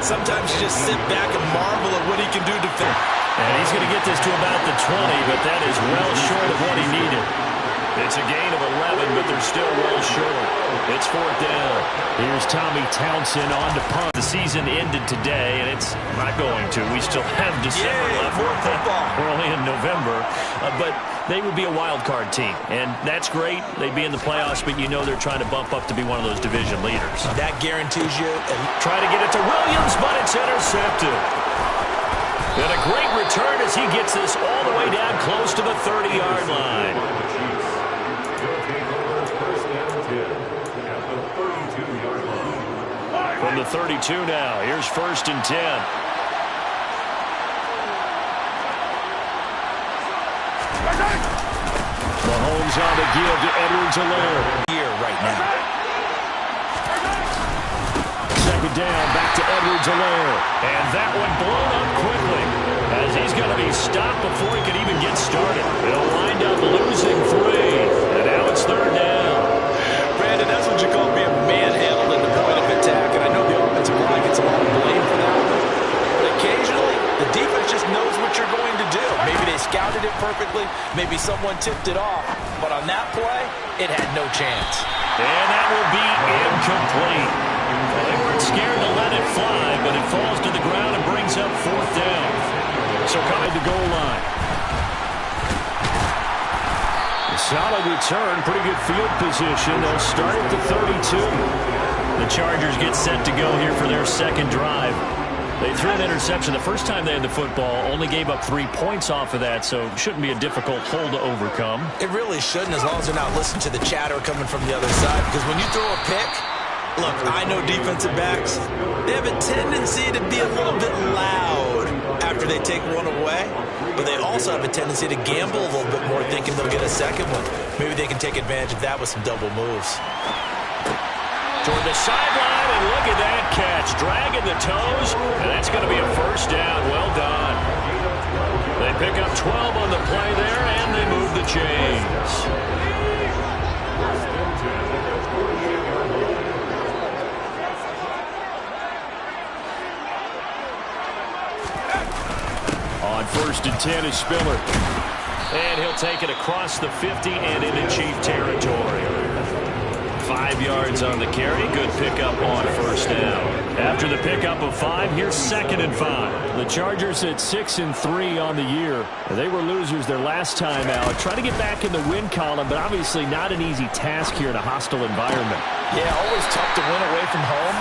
Sometimes you just sit back and marvel at what he can do defensively. And he's going to get this to about the 20, but that is well short of what he needed. It's a gain of 11, but they're still well short. It's fourth down. Here's Tommy Townsend on to punt. The season ended today, and it's not going to. We still have December left. We're only in November. But they would be a wild card team, and that's great. They'd be in the playoffs, but you know they're trying to bump up to be one of those division leaders. That guarantees you. Try to get it to Williams, but it's intercepted. And a great return as he gets this all the way down close to the 30-yard line. From the 32 now, here's 1st and 10. Mahomes on the give to Edwards-Helaire. Here right now. Second down, back to Edwards-Helaire. And that one blown up quickly as he's going to be stopped before he could even get started. He'll wind up losing 3. And now it's 3rd down. Brandon, that's what you call being manhandled at the point of attack. And I know the offensive line gets a lot of blame for that. But occasionally, the defense just knows what you're going to do. Maybe they scouted it perfectly. Maybe someone tipped it off. But on that play, it had no chance. And that will be incomplete. Well, they weren't scared to let it fly, but it falls to the ground and brings up 4th down. So coming to goal line. A solid return, pretty good field position. They'll start at the 32. The Chargers get set to go here for their second drive. They threw an interception the first time they had the football, only gave up 3 points off of that, so shouldn't be a difficult hole to overcome. It really shouldn't, as long as they're not listening to the chatter coming from the other side, because when you throw a pick, look, I know defensive backs, they have a tendency to be a little bit loud after they take one away, but they also have a tendency to gamble a little bit more, thinking they'll get a second one. Maybe they can take advantage of that with some double moves. Toward the sideline, and look at that catch. Dragging the toes, and that's going to be a 1st down. Well done. They pick up 12 on the play there, and they move the chains. On 1st and 10 is Spiller. And he'll take it across the 50 and into Chief territory. 5 yards on the carry. Good pickup on 1st down. After the pickup of 5, here's 2nd and 5. The Chargers at 6-3 on the year. They were losers their last time out. Trying to get back in the win column, but obviously not an easy task here in a hostile environment. Yeah, always tough to win away from home.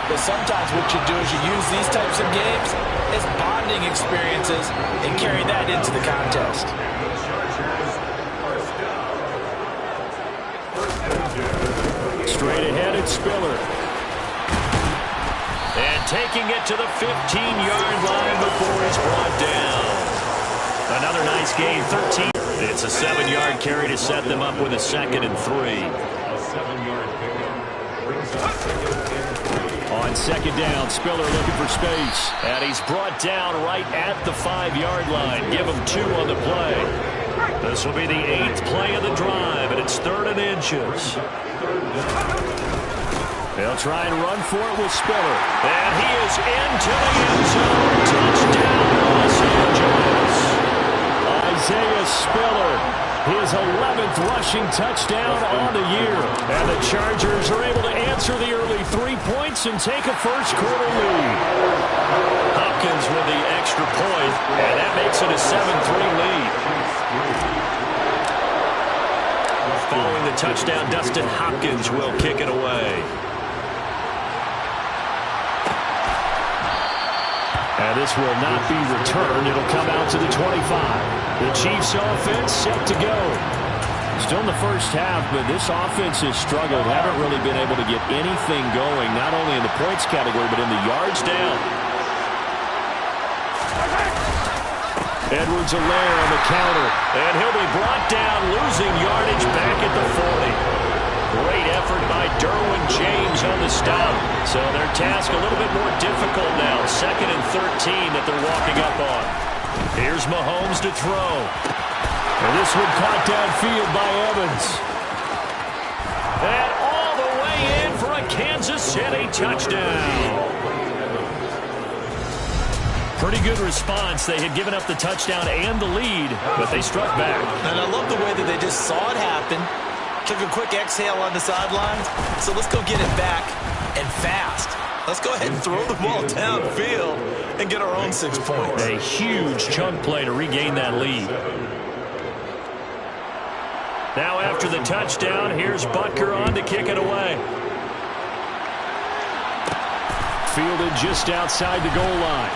But sometimes what you do is you use these types of games as bonding experiences and carry that into the contest. Straight ahead, it's Spiller. And taking it to the 15-yard line before he's brought down. Another nice gain, 13. It's a 7-yard carry to set them up with a 2nd and 3. On 2nd down, Spiller looking for space. And he's brought down right at the 5-yard line. Give him 2 on the play. This will be the 8th play of the drive, and it's 3rd and inches. They'll try and run for it with Spiller. And he is into the end zone. Touchdown, Los Angeles. Isaiah Spiller, his 11th rushing touchdown on the year. And the Chargers are able to answer the early 3 points and take a first-quarter lead. Hopkins with the extra point, and that makes it a 7-3 lead. Following the touchdown, Dustin Hopkins will kick it away. And this will not be returned. It'll come out to the 25. The Chiefs offense set to go. Still in the first half, but this offense has struggled. Haven't really been able to get anything going, not only in the points category, but in the yards down. Edwards-Helaire on the counter, and he'll be brought down, losing yardage back at the 40. Great effort by Derwin James on the stop. So their task a little bit more difficult now. 2nd and 13 that they're walking up on. Here's Mahomes to throw. And this one caught downfield by Evans. And all the way in for a Kansas City touchdown. Pretty good response. They had given up the touchdown and the lead, but they struck back. And I love the way that they just saw it happen, took a quick exhale on the sidelines. So let's go get it back and fast. Let's go ahead and throw the ball downfield and get our own 6 points. A huge chunk play to regain that lead. Now after the touchdown, here's Butker on to kick it away. Fielded just outside the goal line.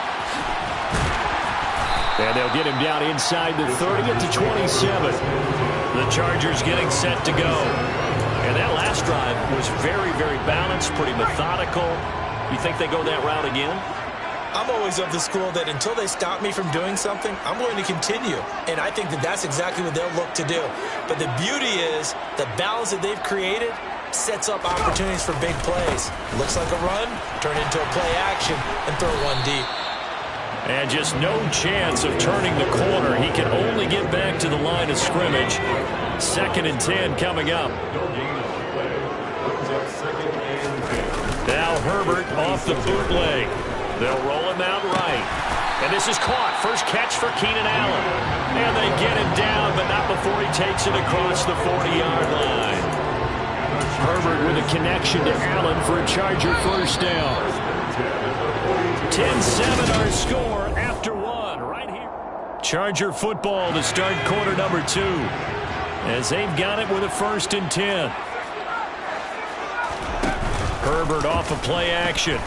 And they'll get him down inside the 30 at the 27. The Chargers getting set to go. And that last drive was very, very balanced, pretty methodical. You think they go that route again? I'm always of the school that until they stop me from doing something, I'm going to continue. And I think that that's exactly what they'll look to do. But the beauty is the balance that they've created sets up opportunities for big plays. Looks like a run, turn it into a play action, and throw one deep. And just no chance of turning the corner. He can only get back to the line of scrimmage. 2nd and 10 coming up. Now Herbert off the bootleg. They'll roll him out right. And this is caught. First catch for Keenan Allen. And they get him down, but not before he takes it across the 40-yard line. Herbert with a connection to Allen for a Charger first down. 10-7 our score after one right here. Charger football to start quarter number 2 as they've got it with a 1st and 10. Herbert off of play action.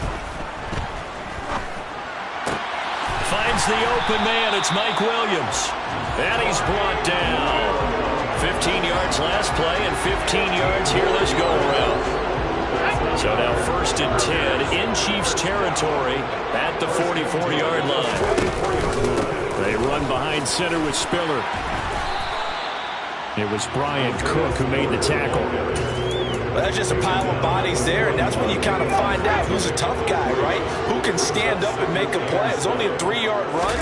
Finds the open man. It's Mike Williams. And he's brought down. 15 yards last play and 15 yards here this go around. So now 1st and 10 in Chiefs territory at the 44-yard line. They run behind center with Spiller. It was Brian Cook who made the tackle. Well, that's just a pile of bodies there, and that's when you kind of find out who's a tough guy, right? Who can stand up and make a play. It was only a 3-yard run,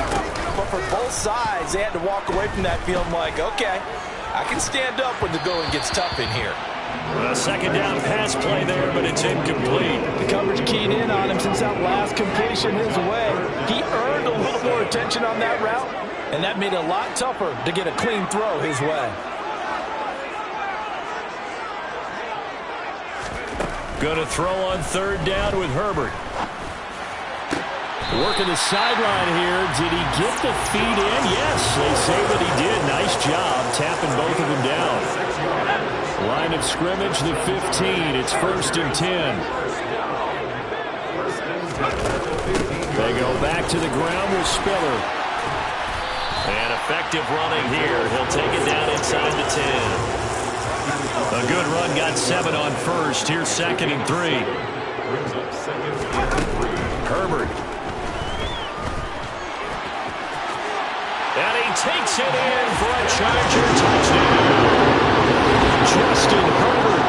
but for both sides, they had to walk away from that feeling like, okay, I can stand up when the going gets tough in here. A 2nd down pass play there, but it's incomplete. The coverage keyed in on him since that last completion his way. He earned a little more attention on that route, and that made it a lot tougher to get a clean throw his way. Going to throw on 3rd down with Herbert. Working the sideline here. Did he get the feet in? Yes, they say that he did. Nice job tapping both of them down. Line of scrimmage, the 15. It's 1st and 10. They go back to the ground with Spiller. And effective running here. He'll take it down inside the 10. A good run, got 7 on 1st. Here's 2nd and 3. Herbert. And he takes it in for a Charger touchdown. Justin Herbert,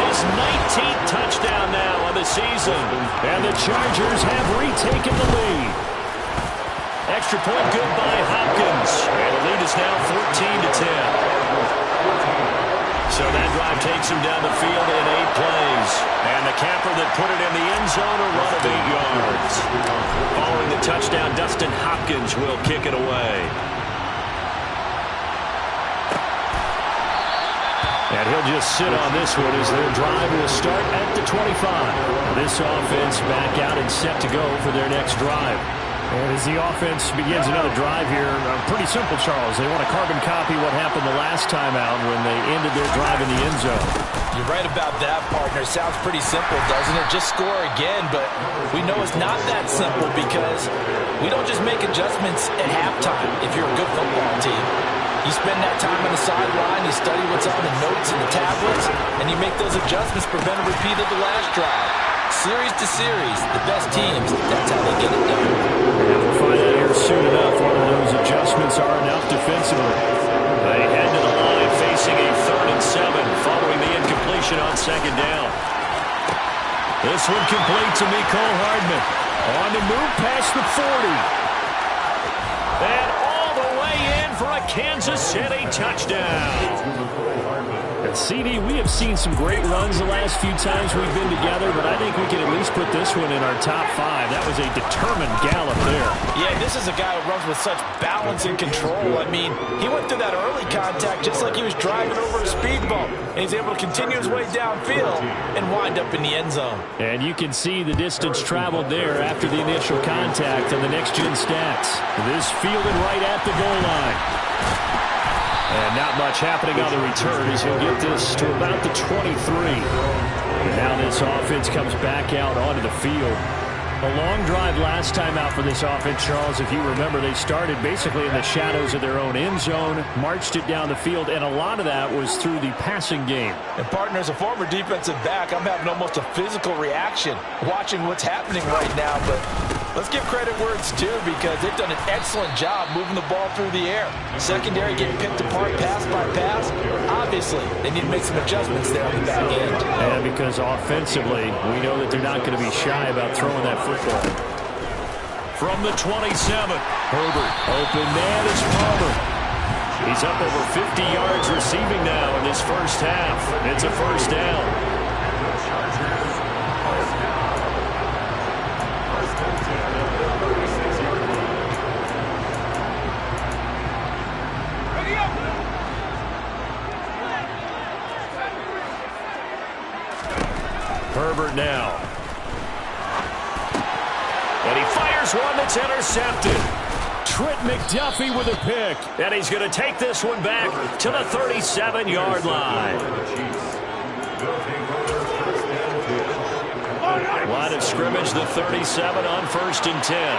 his 19th touchdown now of the season. And the Chargers have retaken the lead. Extra point good by Hopkins. And the lead is now 14-10. So that drive takes him down the field in 8 plays. And the capper that put it in the end zone, a run of 8 yards. Following the touchdown, Dustin Hopkins will kick it away. And he'll just sit on this one as their drive will start at the 25. This offense back out and set to go for their next drive. And as the offense begins another drive here, pretty simple, Charles. They want to carbon copy what happened the last time out when they ended their drive in the end zone. You're right about that, partner. Sounds pretty simple, doesn't it? Just score again, but we know it's not that simple because we don't just make adjustments at halftime if you're a good football team. You spend that time on the sideline, you study what's on the notes and the tablets, and you make those adjustments, prevent a repeat of the last drive. Series to series, the best teams, that's how they get it done. And we'll find out here soon enough whether those adjustments are enough defensively. They head to the line facing a 3rd and 7 following the incompletion on 2nd down. This one complete to Mecole Hardman. On the move past the 40. And all the way in for a Kansas City touchdown. And CD, we have seen some great runs the last few times we've been together, but I think we can at least put this one in our top 5. That was a determined gallop there. Yeah, this is a guy who runs with such balance and control. I mean, he went through that early contact just like he was driving over a speed bump, and he's able to continue his way downfield and wind up in the end zone. And you can see the distance traveled there after the initial contact on the next-gen stats. This fielded right at the goal line. And not much happening on the return as he'll get this to about the 23. And now this offense comes back out onto the field. A long drive last time out for this offense, Charles. If you remember, they started basically in the shadows of their own end zone, marched it down the field, and a lot of that was through the passing game. And partner, as a former defensive back, I'm having almost a physical reaction watching what's happening right now. But let's give credit where it's due because they've done an excellent job moving the ball through the air. Secondary getting picked apart pass by pass. Obviously, they need to make some adjustments there on the back end. And because offensively, we know that they're not going to be shy about throwing that football. From the 27, Herbert, open man is Palmer. he's up over 50 yards receiving now in this first half. It's a first down. Herbert now. And he fires one that's intercepted. Trent McDuffie with a pick. And he's going to take this one back to the 37-yard line. Line of scrimmage, the 37 on 1st and 10.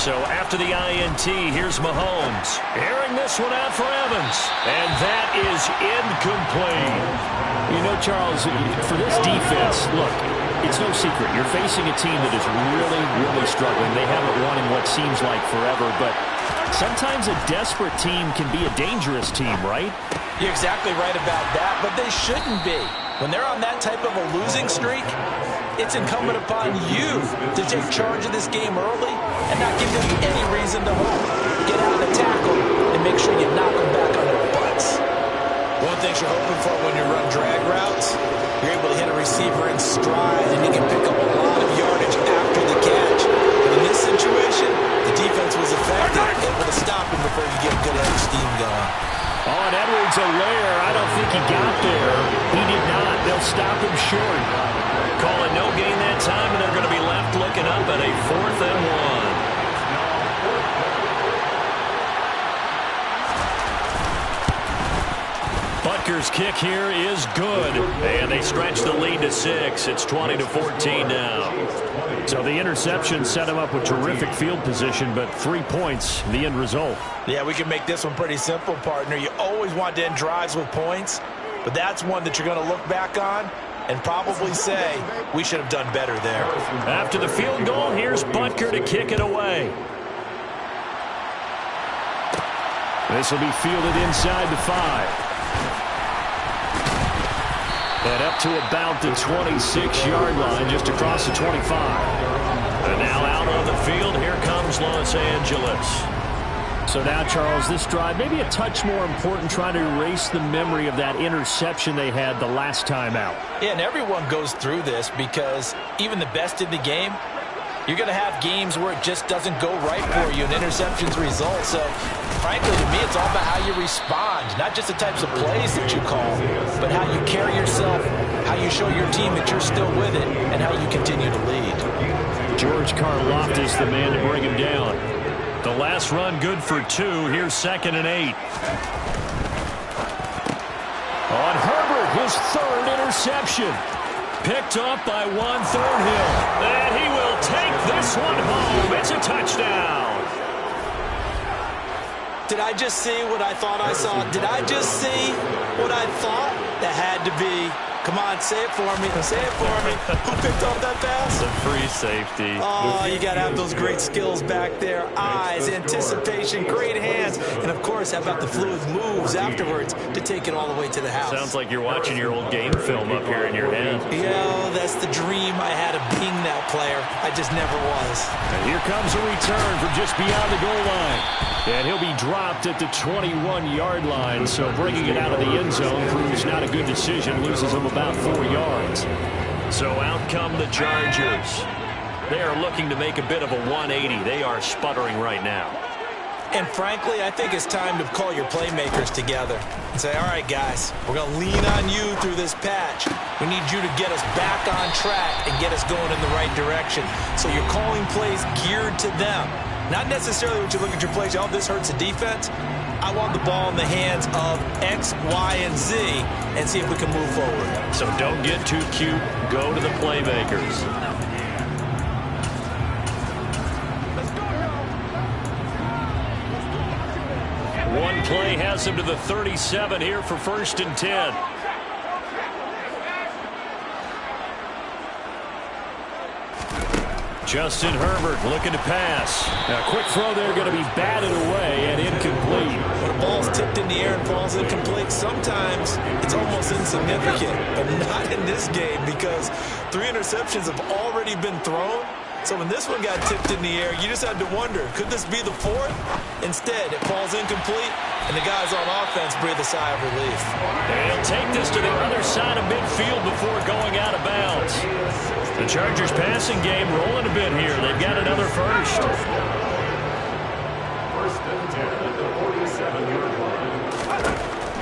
So after the INT, here's Mahomes. Airing this one out for Evans. And that is incomplete. You know, Charles, for this defense, look, it's no secret. You're facing a team that is really, really struggling. They haven't won in what seems like forever, but sometimes a desperate team can be a dangerous team, right? You're exactly right about that, but they shouldn't be. When they're on that type of a losing streak, it's incumbent upon you to take charge of this game early and not give them any reason to hope. Get out and tackle and make sure you knock them back on their butts. One thing you're hoping for when you run drag routes, you're able to hit a receiver in stride and he can pick up a lot of yardage after the catch. But in this situation, the defense was effective, able to stop him before you get a good head of steam going. On Edwards-Helaire, I don't think he got there. He did not. They'll stop him short. Call it no gain that time, and they're going to be left looking up at a 4th and 1. Butker's kick here is good, and they stretch the lead to 6. It's 20-14 now. So the interception set him up with terrific field position, but 3 points, the end result. Yeah, we can make this one pretty simple, partner. You always want to end drives with points, but that's one that you're going to look back on and probably say, we should have done better there. After the field goal, here's Butker to kick it away. This will be fielded inside the 5. And up to about the 26-yard line, just across the 25. And now out on the field, here comes Los Angeles. So now, Charles, this drive maybe a touch more important, trying to erase the memory of that interception they had the last time out. Yeah, and everyone goes through this because even the best in the game, you're going to have games where it just doesn't go right for you and interceptions result. So, frankly, to me, it's all about how you respond, not just the types of plays that you call, but how you carry yourself, how you show your team that you're still with it, and how you continue to lead. George Karlaftis, the man to bring him down. The last run good for 2. Here's 2nd and 8. On Herbert, his 3rd interception. Picked up by Juan Thornhill. And he will take this one home. It's a touchdown. Did I just see what I thought I saw? Did I just see what I thought? That had to be Come on, say it for me. Say it for me. Who picked off that pass? The free safety. Oh, you got to have those great skills back there. Eyes, anticipation, great hands. And, of course, how about the fluid moves afterwards to take it all the way to the house? Sounds like you're watching your old game film up here in your head. Yeah, that's the dream I had of being that player. I just never was. And here comes a return from just beyond the goal line. And he'll be dropped at the 21-yard line, so bringing it out of the end zone proves not a good decision, loses him about 4 yards. So out come the Chargers. They are looking to make a bit of a 180. They are sputtering right now. And frankly, I think it's time to call your playmakers together and say, all right, guys, we're going to lean on you through this patch. We need you to get us back on track and get us going in the right direction. So you're calling plays geared to them. Not necessarily when you look at your plays, oh, this hurts the defense. I want the ball in the hands of X, Y, and Z and see if we can move forward. So don't get too cute. Go to the playmakers. One play has him to the 37 here for 1st and 10. Justin Herbert looking to pass. A quick throw there, going to be batted away and incomplete. When a ball's tipped in the air and falls incomplete, sometimes it's almost insignificant, but not in this game because 3 interceptions have already been thrown. So when this one got tipped in the air, you just had to wonder, could this be the 4th? Instead, it falls incomplete, and the guys on offense breathe a sigh of relief. And he'll take this to the other side of midfield before going out of bounds. The Chargers passing game rolling a bit here. They've got another first.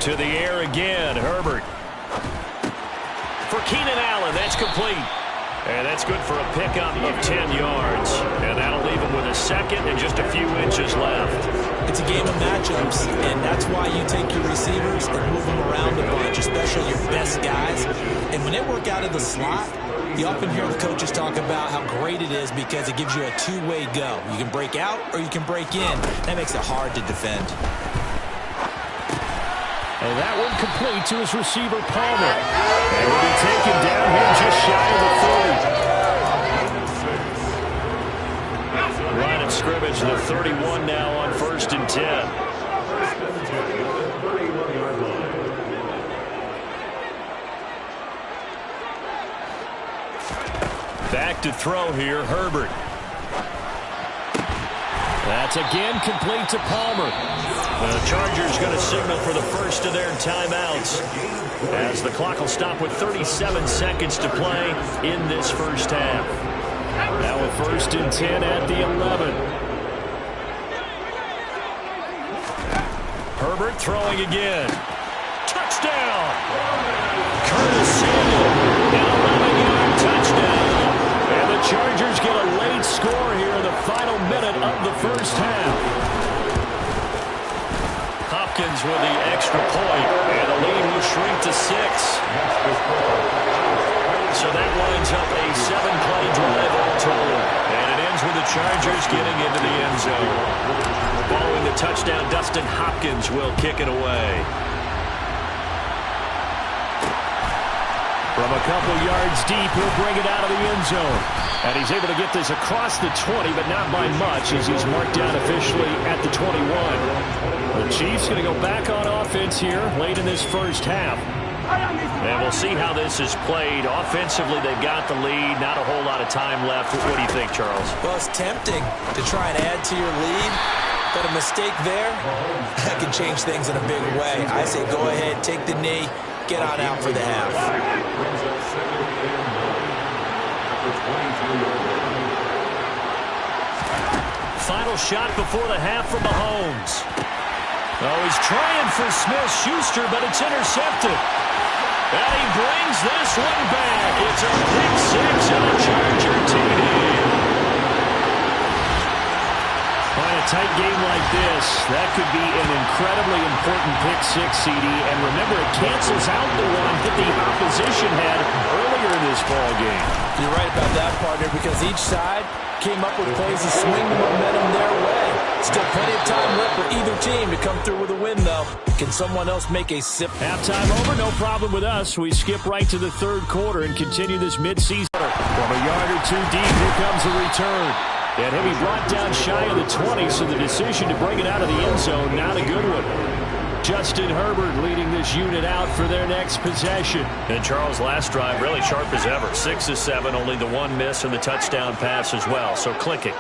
To the air again, Herbert. For Keenan Allen, that's complete. And that's good for a pickup of 10 yards. And that'll leave him with a second and just a few inches left. It's a game of matchups, and that's why you take your receivers and move them around a bunch, especially your best guys. And when they work out of the slot, you often hear the coaches talk about how great it is because it gives you a two-way go. You can break out or you can break in. That makes it hard to defend. And that one complete to his receiver, Palmer. And will be taken down here just shy of the 30. Line of scrimmage, the 31 now on 1st and 10. Back to throw here, Herbert. That's again complete to Palmer. The Chargers going to signal for the first of their timeouts as the clock will stop with 37 seconds to play in this first half. Now with 1st and 10 at the 11. Herbert throwing again. Touchdown! Curtis Samuel, an 11-yard touchdown. And the Chargers get a late score here in the final minute of the first half. Hopkins with the extra point, and the lead will shrink to 6. So that winds up a 7-play drive all total, and it ends with the Chargers getting into the end zone. Following the touchdown, Dustin Hopkins will kick it away. From a couple yards deep, he'll bring it out of the end zone. And he's able to get this across the 20, but not by much as he's marked down officially at the 21. The Chiefs going to go back on offense here late in this first half. And we'll see how this is played. Offensively, they've got the lead. Not a whole lot of time left. What do you think, Charles? Well, it's tempting to try and add to your lead, but a mistake there, that can change things in a big way. I say go ahead, take the knee, get on out for the half. Final shot before the half from Mahomes. Oh, he's trying for Smith-Schuster, but it's intercepted. And he brings this one back. It's a pick 6 and a Charger TD. On a tight game like this, that could be an incredibly important pick 6, CD. And remember, it cancels out the one that the opposition had earlier in this ball game. You're right about that, partner, because each side came up with plays to swing the momentum their way. Still plenty of time left for either team to come through with a win, though. Can someone else make a sip? Halftime over, no problem with us. We skip right to the third quarter and continue this midseason. From a yard or two deep, here comes the return. And he'll be brought down shy of the 20, so the decision to bring it out of the end zone, not a good one. Justin Herbert leading this unit out for their next possession. And Charles' last drive really sharp as ever. 6 of 7, only the one miss and the touchdown pass as well. So clicking.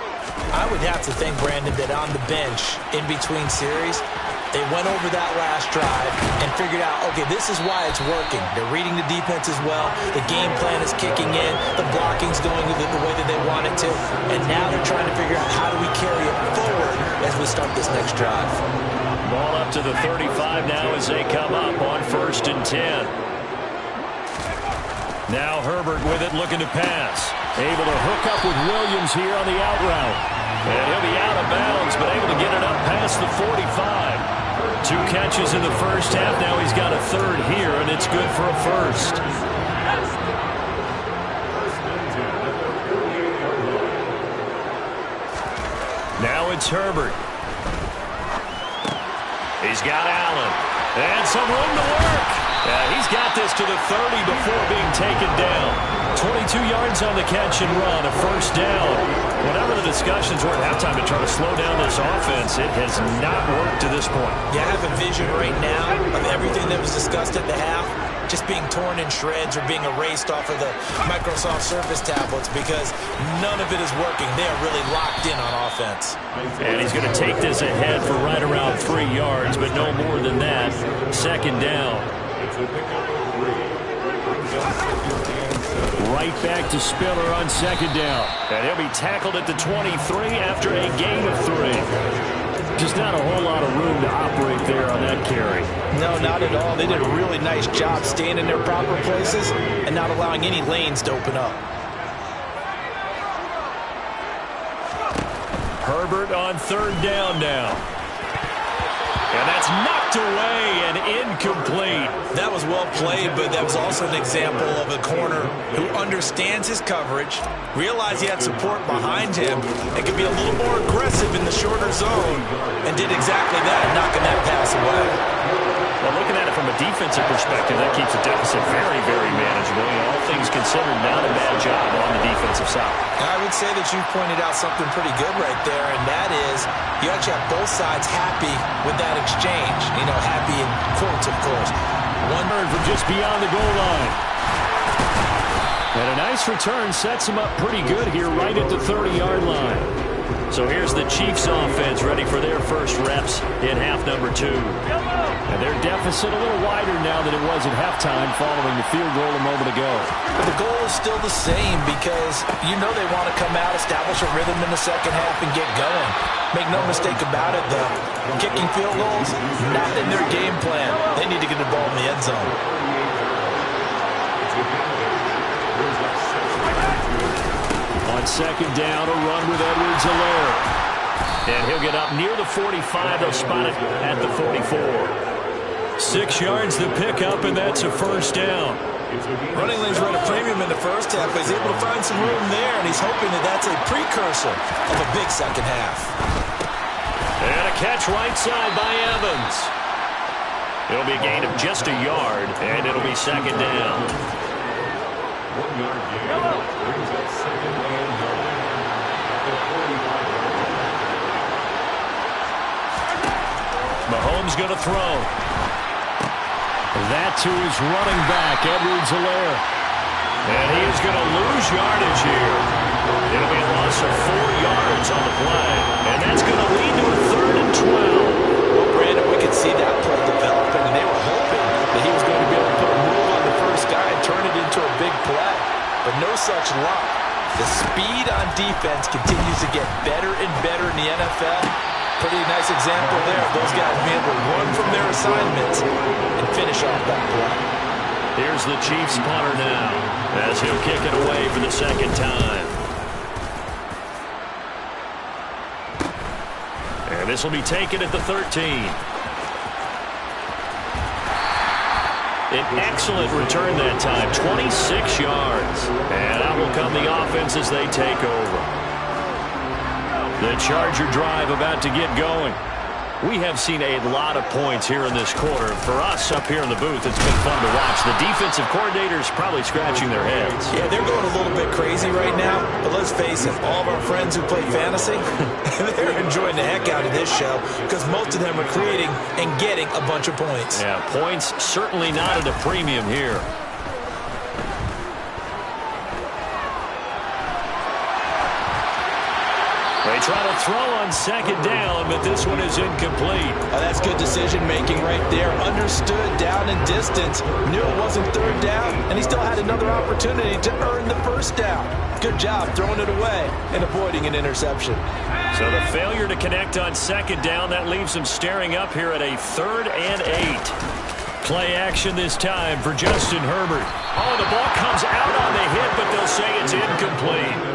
I would have to think, Brandon, that on the bench, in between series, they went over that last drive and figured out, okay, this is why it's working. They're reading the defense as well. The game plan is kicking in. The blocking's going the way that they want it to. And now they're trying to figure out how do we carry it forward as we start this next drive. Ball up to the 35 now as they come up on 1st and 10. Now Herbert with it, looking to pass. Able to hook up with Williams here on the out route. And he'll be out of bounds, but able to get it up past the 45. 2 catches in the first half. Now he's got a third here, and it's good for a first. Now it's Herbert. He's got Allen. And some room to work. He's got this to the 30 before being taken down. 22 yards on the catch and run, a first down. Whatever the discussions were at halftime to try to slow down this offense, it has not worked to this point. Yeah, I have a vision right now of everything that was discussed at the half just being torn in shreds or being erased off of the Microsoft Surface tablets because none of it is working. They are really locked in on offense. And he's going to take this ahead for right around 3 yards, but no more than that. Second down. Right back to Spiller on second down. And he'll be tackled at the 23 after a gain of 3. Just not a whole lot of room to operate there on that carry. No, not at all. They did a really nice job staying in their proper places and not allowing any lanes to open up. Herbert on third down now. And that's knocked away and incomplete. That was well played, but that was also an example of a corner who understands his coverage, realized he had support behind him, and could be a little more aggressive in the shorter zone, and did exactly that, knocking that pass away. Well, looking at it from a defensive perspective, that keeps the deficit very, very manageable. All things considered, not a bad job on the defensive side. I would say that you pointed out something pretty good right there, and that is you actually have both sides happy with that exchange. You know, happy in quotes, of course. One turn from just beyond the goal line. And a nice return sets him up pretty good here right at the 30-yard line. So here's the Chiefs offense ready for their first reps in half number 2. And their deficit a little wider now than it was at halftime following the field goal a moment ago. But the goal is still the same because you know they want to come out, establish a rhythm in the second half, and get going. Make no mistake about it, though. Kicking field goals, not in their game plan. They need to get the ball in the end zone. On second down, a run with Edwards-Helaire. And he'll get up near the 45. They'll spot it at the 44. 6 yards to pick up, and that's a first down. Running lanes were at a premium in the first half, but he's able to find some room there, and he's hoping that that's a precursor of a big second half. And a catch right side by Evans. It'll be a gain of just a yard, and it'll be second down. 1 yard gain brings up second and at the 45. Mahomes going to throw. That to his running back, Edwards-Helaire. And he is going to lose yardage here. It'll be a loss of 4 yards on the play. And that's going to lead to a 3rd and 12. Well, Brandon, we could see that play developing, and they were hoping that he was going to be able to put a move on the first guy and turn it into a big play. But no such luck. The speed on defense continues to get better and better in the NFL. Pretty nice example there of those guys being able to run from their assignments and finish off that play. Here's the Chiefs punter now as he'll kick it away for the second time. And this will be taken at the 13. An excellent return that time, 26 yards. And out will come the offense as they take over. The Charger drive about to get going. We have seen a lot of points here in this quarter. For us up here in the booth, it's been fun to watch. The defensive coordinators probably scratching their heads. Yeah, they're going a little bit crazy right now. But let's face it, all of our friends who play fantasy, they're enjoying the heck out of this show because most of them are creating and getting a bunch of points. Yeah, points certainly not at a premium here. They try to throw on second down, but this one is incomplete. Oh, that's good decision-making right there. Understood down and distance. Knew it wasn't third down, and he still had another opportunity to earn the first down. Good job throwing it away and avoiding an interception. So the failure to connect on second down, that leaves him staring up here at a 3rd and 8. Play action this time for Justin Herbert. Oh, the ball comes out on the hit, but they'll say it's incomplete.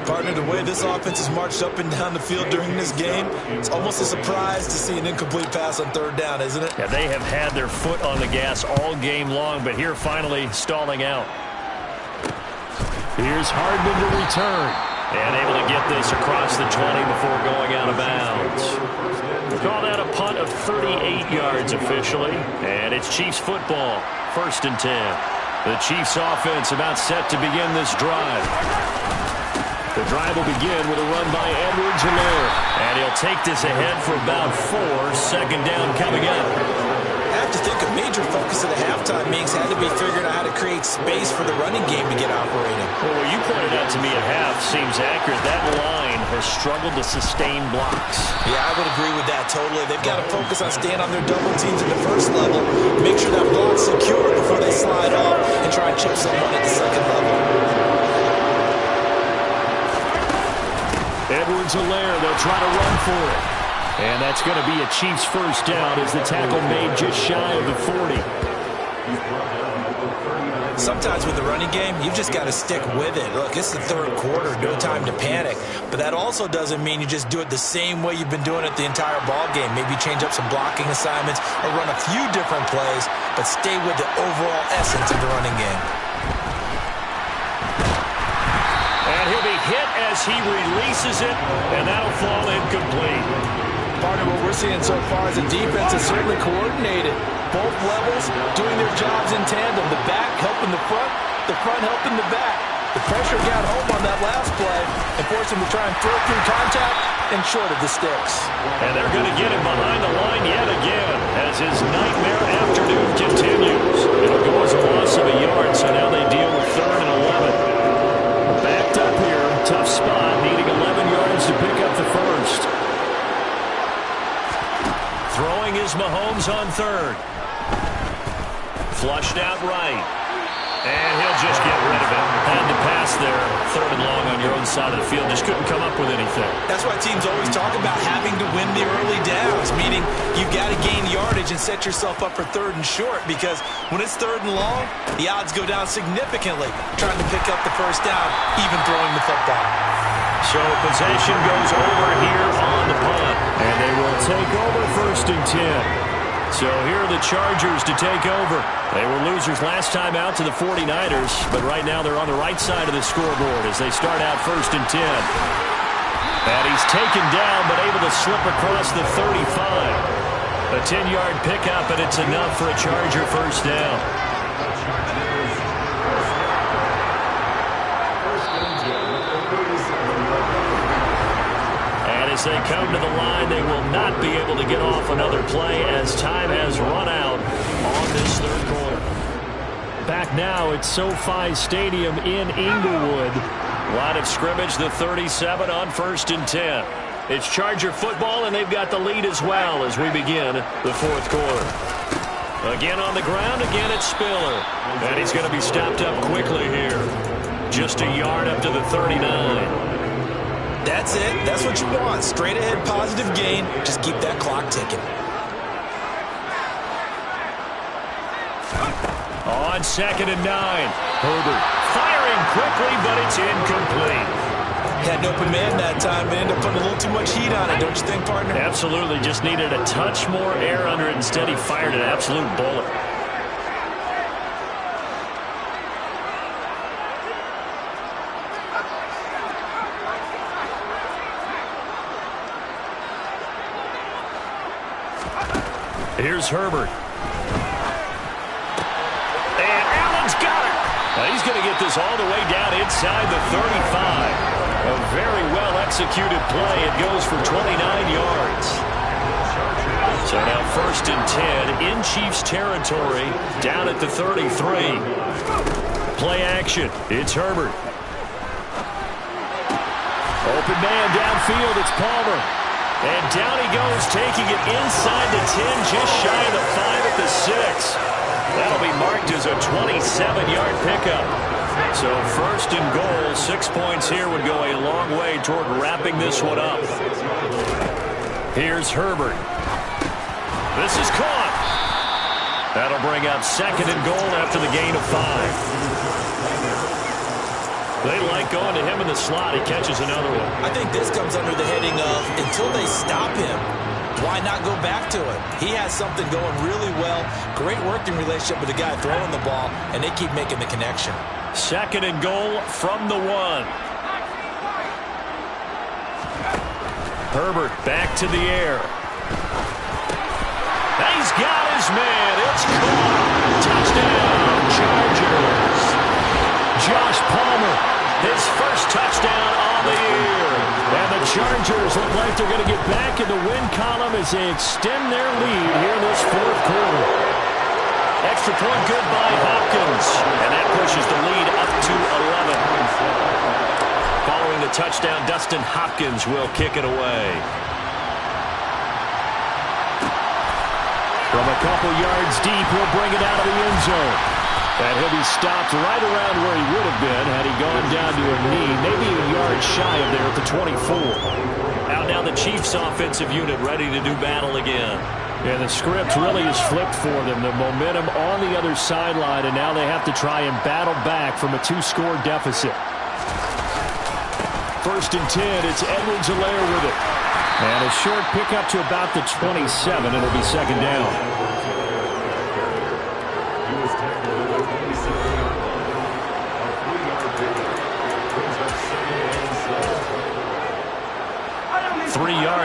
Partner, the way this offense has marched up and down the field during this game, it's almost a surprise to see an incomplete pass on 3rd down, isn't it? Yeah, they have had their foot on the gas all game long, but here finally stalling out. Here's Hardman to return. And able to get this across the 20 before going out of bounds. We call that a punt of 38 yards officially. And it's Chiefs football, 1st and 10. The Chiefs offense about set to begin this drive. The drive will begin with a run by Edwards-Helaire. And he'll take this ahead for about 4. 2nd down coming up. I have to think a major focus of the halftime meetings had to be figuring out how to create space for the running game to get operating. Well, what you pointed out to me at half seems accurate. That line has struggled to sustain blocks. Yeah, I would agree with that totally. They've got to focus on staying on their double teams at the first level, make sure that block's secure before they slide off and try and chip someone at the second level. Edwards-Helaire, they'll try to run for it. And that's going to be a Chiefs first down as the tackle made just shy of the 40. Sometimes with the running game, you've just got to stick with it. Look, it's the 3rd quarter, no time to panic. But that also doesn't mean you just do it the same way you've been doing it the entire ball game. Maybe change up some blocking assignments or run a few different plays, but stay with the overall essence of the running game. And he'll be hit as he releases it, and that'll fall incomplete. Partner, what we're seeing so far is the defense is certainly coordinated. Both levels doing their jobs in tandem. The back helping the front helping the back. The pressure got home on that last play and forced him to try and throw through contact and short of the sticks. And they're going to get him behind the line yet again as his nightmare afternoon continues. It'll go as a loss of a yard, so now they deal with 3rd and 11. Backed up here, tough spot, needing 11 yards to pick up the first. Throwing is Mahomes on 3rd. Flushed out right. And he'll just get rid of it. Had to pass there. 3rd and long on your own side of the field. Just couldn't come up with anything. That's why teams always talk about having to win the early downs, meaning you've got to gain yardage and set yourself up for 3rd and short, because when it's 3rd and long, the odds go down significantly trying to pick up the first down, even throwing the football. So possession goes over here on the punt. And they will take over 1st and 10. So here are the Chargers to take over. They were losers last time out to the 49ers, but right now they're on the right side of the scoreboard as they start out 1st and 10. And he's taken down, but able to slip across the 35. A 10-yard pickup, and it's enough for a Charger first down. As they come to the line, they will not be able to get off another play as time has run out on this 3rd quarter. Back now at SoFi Stadium in Inglewood. Line of scrimmage, the 37 on 1st and 10. It's Charger football, and they've got the lead as well as we begin the 4th quarter. Again on the ground, again it's Spiller. And he's going to be stopped up quickly here. Just a yard up to the 39. That's it. That's what you want. Straight ahead, positive gain. Just keep that clock ticking. On 2nd and 9. Herbert firing quickly, but it's incomplete. Had an open man that time, but ended up putting a little too much heat on it, don't you think, partner? Absolutely. Just needed a touch more air under it. Instead, he fired an absolute bullet. Here's Herbert. And Allen's got it. He's going to get this all the way down inside the 35. A very well-executed play. It goes for 29 yards. So now 1st and 10 in Chiefs territory, down at the 33. Play action. It's Herbert. Open man downfield. It's Palmer. And down he goes, taking it inside the 10, just shy of the 5 at the 6. That'll be marked as a 27-yard pickup. So 1st and goal, 6 points here would go a long way toward wrapping this one up. Here's Herbert. This is caught. That'll bring up 2nd and goal after the gain of 5. They like going to him in the slot. He catches another one. I think this comes under the heading of, until they stop him, why not go back to it? He has something going really well. Great working relationship with the guy throwing the ball, and they keep making the connection. 2nd and goal from the 1. Herbert back to the air. He's got his man. It's caught. Touchdown, Chargers. Josh Palmer, his first touchdown on the year. And the Chargers look like they're going to get back in the win column as they extend their lead here in this 4th quarter. Extra point good by Hopkins. And that pushes the lead up to 11. Following the touchdown, Dustin Hopkins will kick it away. From a couple yards deep, he'll bring it out of the end zone. And he'll be stopped right around where he would have been had he gone down to a knee, maybe a yard shy of there at the 24. Out now the Chiefs offensive unit ready to do battle again. And the script really is flipped for them. The momentum on the other sideline, and now they have to try and battle back from a 2-score deficit. 1st and 10, it's Edwards-Helaire with it. And a short pickup to about the 27. It'll be 2nd down.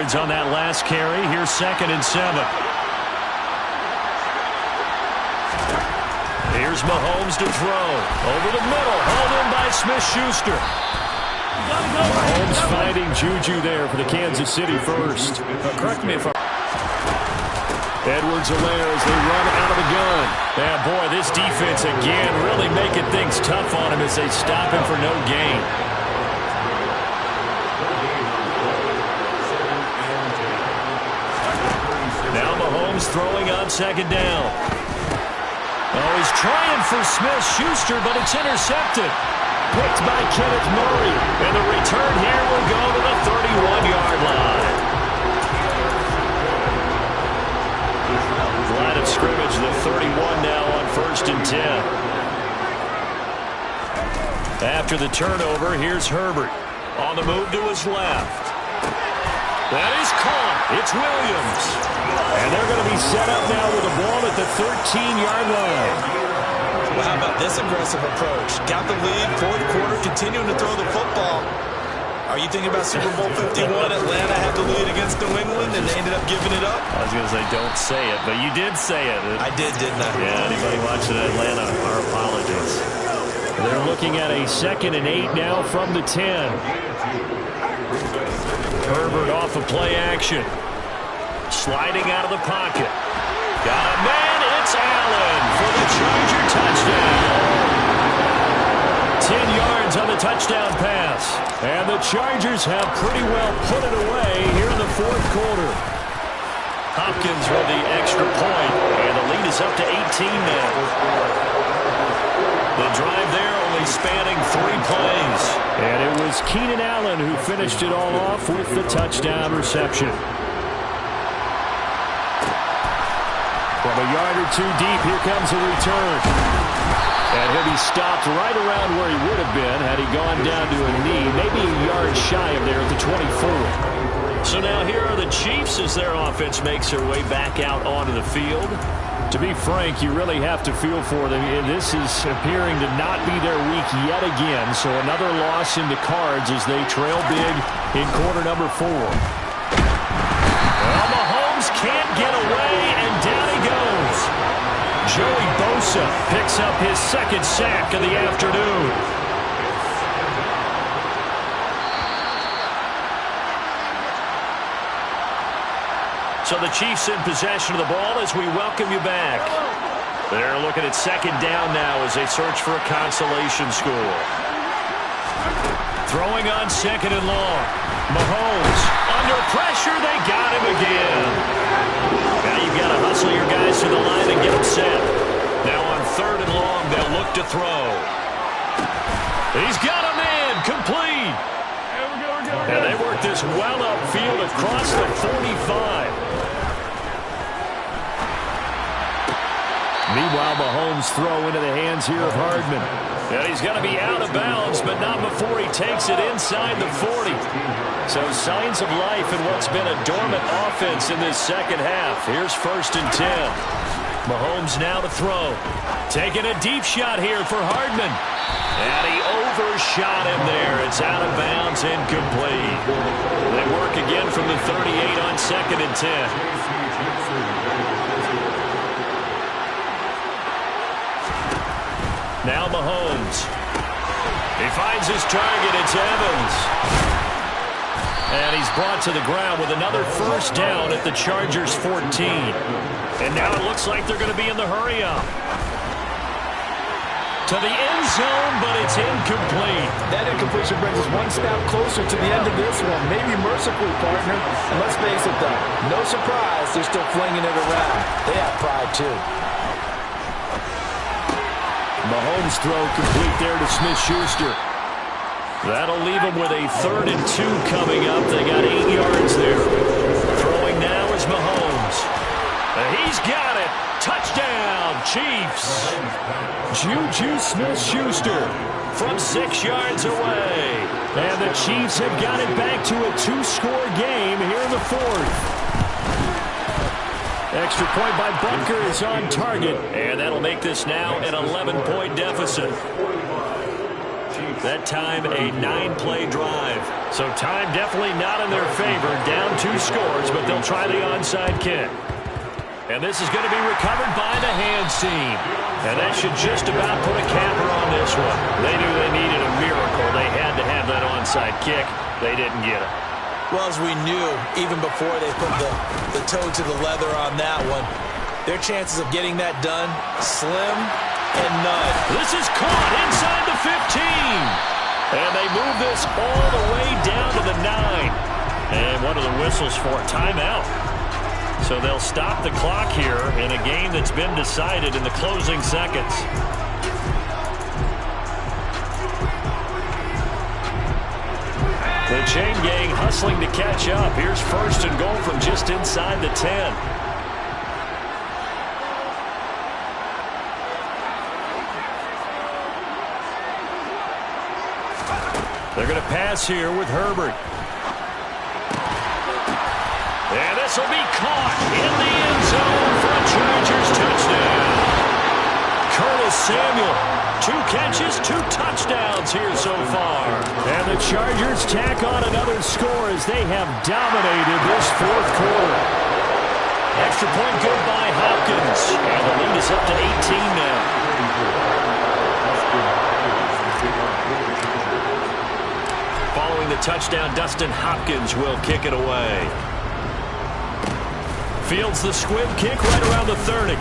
On that last carry. Here's 2nd and 7. Here's Mahomes to throw. Over the middle. Hauled in by Smith-Schuster. Mahomes finding Juju there for the Kansas City first. Correct me if I'm... Edwards-Helaire as they run out of the gun. Yeah, boy, this defense again really making things tough on him as they stop him for no gain. Throwing on 2nd down. Oh, he's trying for Smith-Schuster, but it's intercepted. Picked by Kenneth Murray. And the return here will go to the 31-yard line. Line of scrimmage, the 31 now on 1st and 10. After the turnover, here's Herbert. On the move to his left. That is caught. It's Williams. And they're going to be set up now with the ball at the 13-yard line. Well, how about this aggressive approach? Got the lead, 4th quarter, continuing to throw the football. Are you thinking about Super Bowl 51? Atlanta had the lead against New England, and they ended up giving it up? I was going to say, don't say it, but you did say it. I did, didn't I? Yeah, anybody watching Atlanta, our apologies. They're looking at a 2nd and 8 now from the 10. Herbert off of play action. Sliding out of the pocket. Got a man. It's Allen for the Charger touchdown. 10 yards on the touchdown pass. And the Chargers have pretty well put it away here in the 4th quarter. Hopkins with the extra point. And the lead is up to 18 now. The drive there only spanning 3 plays. And it was Keenan Allen who finished it all off with the touchdown reception. From a yard or 2 deep, here comes a return. And he'll be stopped right around where he would have been had he gone down to a knee, maybe a yard shy of there at the 24. So now here are the Chiefs as their offense makes their way back out onto the field. To be frank, you really have to feel for them. This is appearing to not be their week yet again. So another loss in the cards as they trail big in quarter number 4. Well, Mahomes can't get away, and down he goes. Joey Bosa picks up his second sack of the afternoon. So the Chiefs in possession of the ball as we welcome you back. They're looking at second down now as they search for a consolation score. Throwing on second and long. Mahomes under pressure. They got him again. Now you've got to hustle your guys to the line and get them set. Now on third and long, they'll look to throw. He's got him in. Complete. And they work this well upfield across the 45. Meanwhile, Mahomes throw into the hands here of Hardman. And he's going to be out of bounds, but not before he takes it inside the 40. So signs of life in what's been a dormant offense in this second half. Here's first and 10. Mahomes now to throw. Taking a deep shot here for Hardman. And he overshot him there. It's out of bounds, incomplete. They work again from the 38 on second and 10. Now Mahomes. He finds his target. It's Evans. And he's brought to the ground with another first down at the Chargers' 14. And now it looks like they're going to be in the hurry-up. To the end zone, but it's incomplete. That incompletion brings us one step closer to the end of this one. Maybe mercifully, partner. And let's face it, though. No surprise, they're still flinging it around. They have pride, too. Mahomes throw complete there to Smith-Schuster. That'll leave him with a 3rd and 2 coming up. They got 8 yards there. Throwing now is Mahomes. He's got it. Touchdown, Chiefs. Juju Smith-Schuster from 6 yards away. And the Chiefs have got it back to a 2-score game here in the 4th. Extra point by Butker is on target. And that'll make this now an 11-point deficit. That time a 9-play drive. So time definitely not in their favor. Down 2 scores, but they'll try the onside kick. And this is going to be recovered by the hands team. And that should just about put a capper on this one. They knew they needed a miracle. They had to have that onside kick. They didn't get it. Well, as we knew, even before they put the toe to the leather on that one, their chances of getting that done, slim and none. This is caught inside the 15. And they move this all the way down to the 9. And what are the whistles for? Timeout. So they'll stop the clock here in a game that's been decided in the closing seconds. The chain gang hustling to catch up. Here's first and goal from just inside the 10. They're going to pass here with Herbert. And this will be caught in the end zone for a Chargers touchdown. Curtis Samuel, 2 catches, 2 touchdowns here so far. And the Chargers tack on another score as they have dominated this 4th quarter. Extra point good by Hopkins. And the lead is up to 18 now. Following the touchdown, Dustin Hopkins will kick it away. Fields the squib kick right around the 30.